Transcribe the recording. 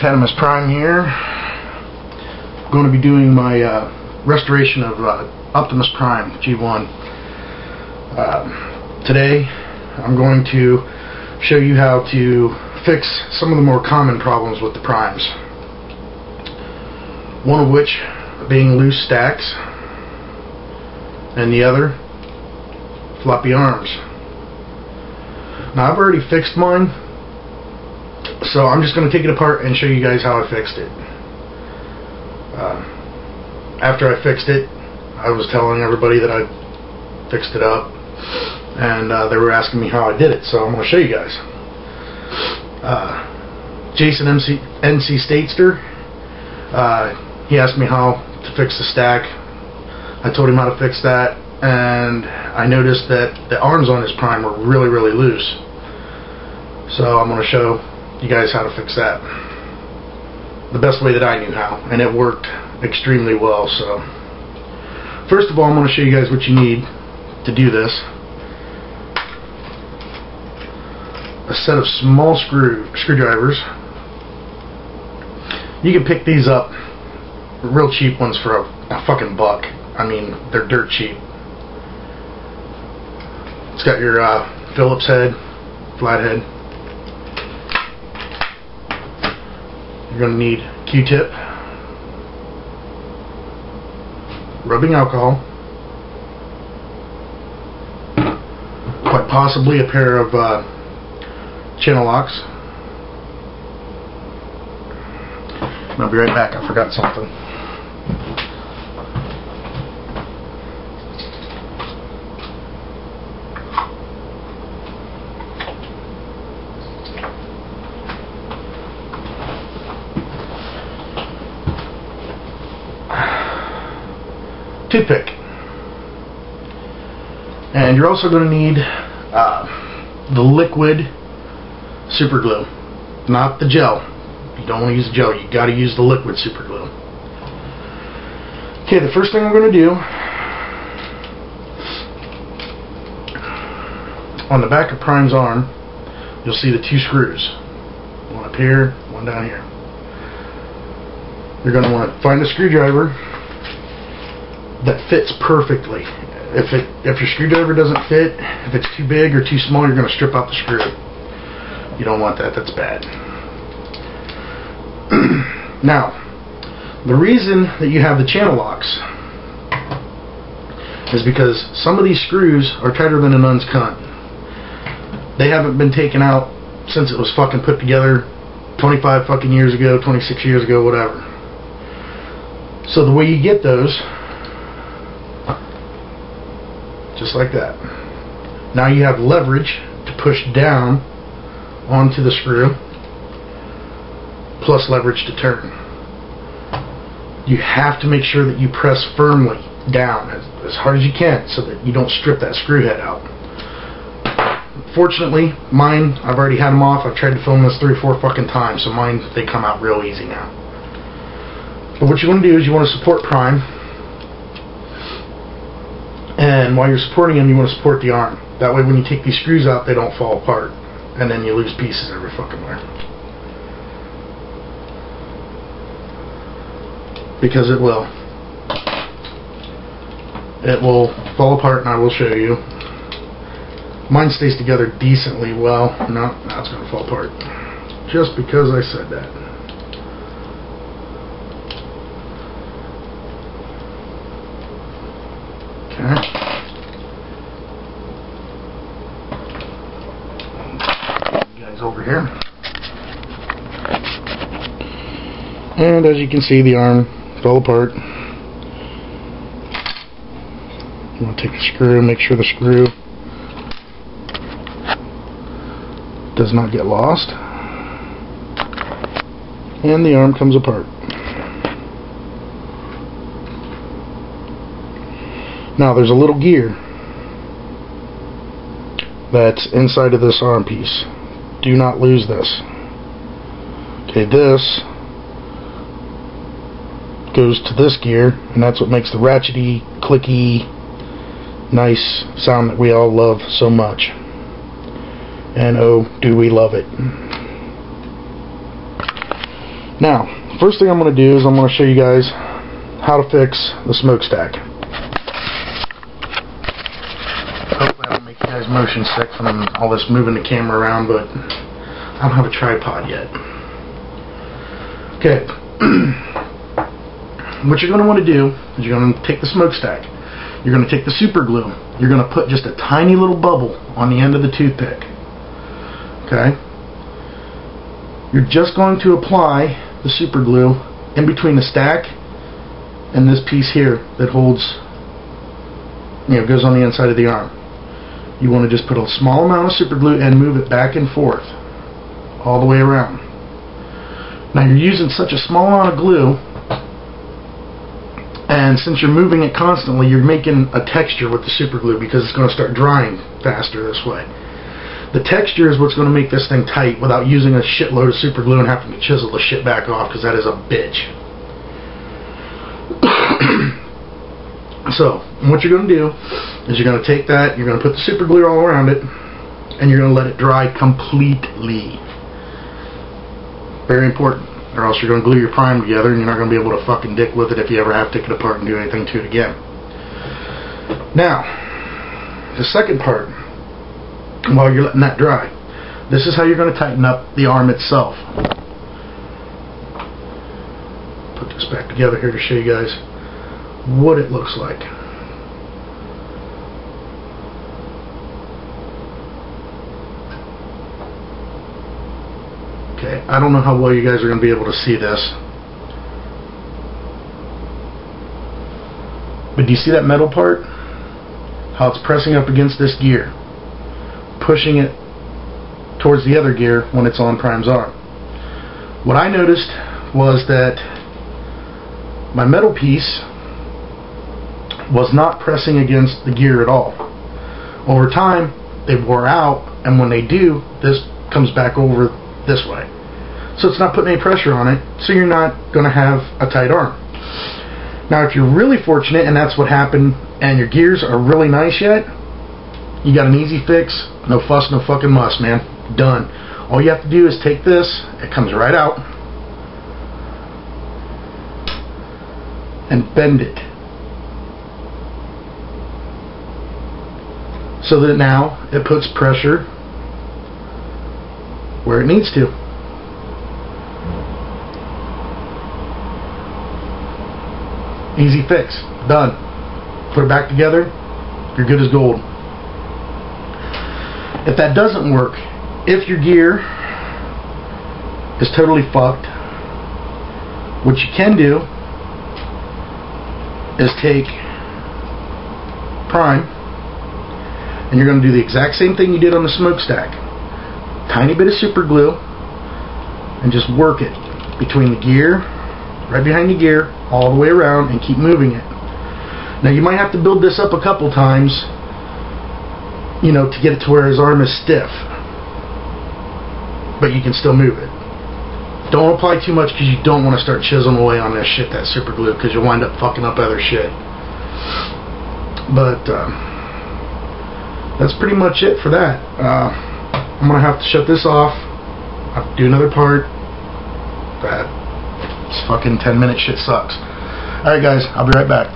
Tattimusprime here. I'm going to be doing my restoration of Optimus Prime G1. Today I'm going to show you how to fix some of the more common problems with the primes. One of which being loose stacks, and the other floppy arms. Now I've already fixed mine, so I'm just going to take it apart and show you guys how I fixed it. After I fixed it, I was telling everybody that I fixed it up, and they were asking me how I did it, so I'm going to show you guys. Jason NC Statester, he asked me how to fix the stack. I told him how to fix that, and I noticed that the arms on his Prime were really, really loose. So I'm going to show you guys how to fix that the best way that I knew how, and it worked extremely well. So first of all, I'm going to show you guys what you need to do this. A set of small screwdrivers. You can pick these up, real cheap ones, for a fucking buck. I mean, they're dirt cheap. It's got your Phillips head, flathead. You're going to need Q-tip, rubbing alcohol, quite possibly a pair of channel locks. I'll be right back, I forgot something. Toothpick. And you're also going to need the liquid super glue, not the gel. You don't want to use the gel, you got to use the liquid super glue. Okay, the first thing I'm going to do, on the back of Prime's arm, you'll see the two screws. One up here, one down here. You're going to want to find a screwdriver that fits perfectly. If your screwdriver doesn't fit, if it's too big or too small, you're going to strip out the screw. You don't want that, that's bad. Now, the reason that you have the channel locks is because some of these screws are tighter than a nun's cunt. They haven't been taken out since it was fucking put together 25 fucking years ago, 26 years ago, whatever. So the way you get those, just like that. Now you have leverage to push down onto the screw, plus leverage to turn. You have to make sure that you press firmly down as hard as you can so that you don't strip that screw head out. Fortunately, mine, I've already had them off. I've tried to film this 3 or 4 fucking times, so mine, they come out real easy now. But what you want to do is you want to support Prime, and while you're supporting them, you want to support the arm. That way when you take these screws out, they don't fall apart, and then you lose pieces every fucking where. Because it will. It will fall apart, and I will show you. Mine stays together decently well. No, now it's going to fall apart. Just because I said that. Okay. Guys over here. And as you can see, the arm fell apart. You want to take a screw, make sure the screw does not get lost, and the arm comes apart. Now there's a little gear that's inside of this arm piece. Do not lose this. Okay, this goes to this gear, and that's what makes the ratchety, clicky, nice sound that we all love so much. And oh, do we love it. Now, first thing I'm going to do is I'm going to show you guys how to fix the smokestack. Hopefully I don't make you guys motion sick from all this moving the camera around, but I don't have a tripod yet. Okay. What you're going to want to do is you're going to take the smokestack. You're going to take the super glue. You're going to put just a tiny little bubble on the end of the toothpick. Okay? You're just going to apply the super glue in between the stack and this piece here that holds, goes on the inside of the arm. You want to just put a small amount of super glue and move it back and forth all the way around. Now you're using such a small amount of glue, and since you're moving it constantly, you're making a texture with the super glue because it's going to start drying faster this way. The texture is what's going to make this thing tight without using a shitload of super glue and having to chisel the shit back off, because that is a bitch. So, what you're going to do is you're going to take that, you're going to put the super glue all around it, and you're going to let it dry completely. Very important, or else you're going to glue your prime together and you're not going to be able to fucking dick with it if you ever have to take it apart and do anything to it again. Now, the second part, while you're letting that dry, this is how you're going to tighten up the arm itself. Put this back together here to show you guys what it looks like. Okay, I don't know how well you guys are going to be able to see this, but do you see that metal part? How it's pressing up against this gear, pushing it towards the other gear when it's on Prime's arm. What I noticed was that my metal piece was not pressing against the gear at all. Over time, they wore out, and when they do, this comes back over this way. So it's not putting any pressure on it, so you're not going to have a tight arm. Now, if you're really fortunate, and that's what happened, and your gears are really nice yet, you got an easy fix. No fuss, no fucking muss, man. Done. All you have to do is take this, it comes right out, and bend it, so that now it puts pressure where it needs to. Easy fix. Done. Put it back together, you're good as gold. If that doesn't work, if your gear is totally fucked, what you can do is take Prime, and you're going to do the exact same thing you did on the smokestack. Tiny bit of super glue, and just work it between the gear, right behind the gear, all the way around, and keep moving it. Now you might have to build this up a couple times, to get it to where his arm is stiff, but you can still move it. Don't apply too much, because you don't want to start chiseling away on this shit, that super glue, because you'll wind up fucking up other shit. But that's pretty much it for that. I'm gonna have to shut this off. I have to do another part. This fucking 10-minute shit sucks. Alright guys, I'll be right back.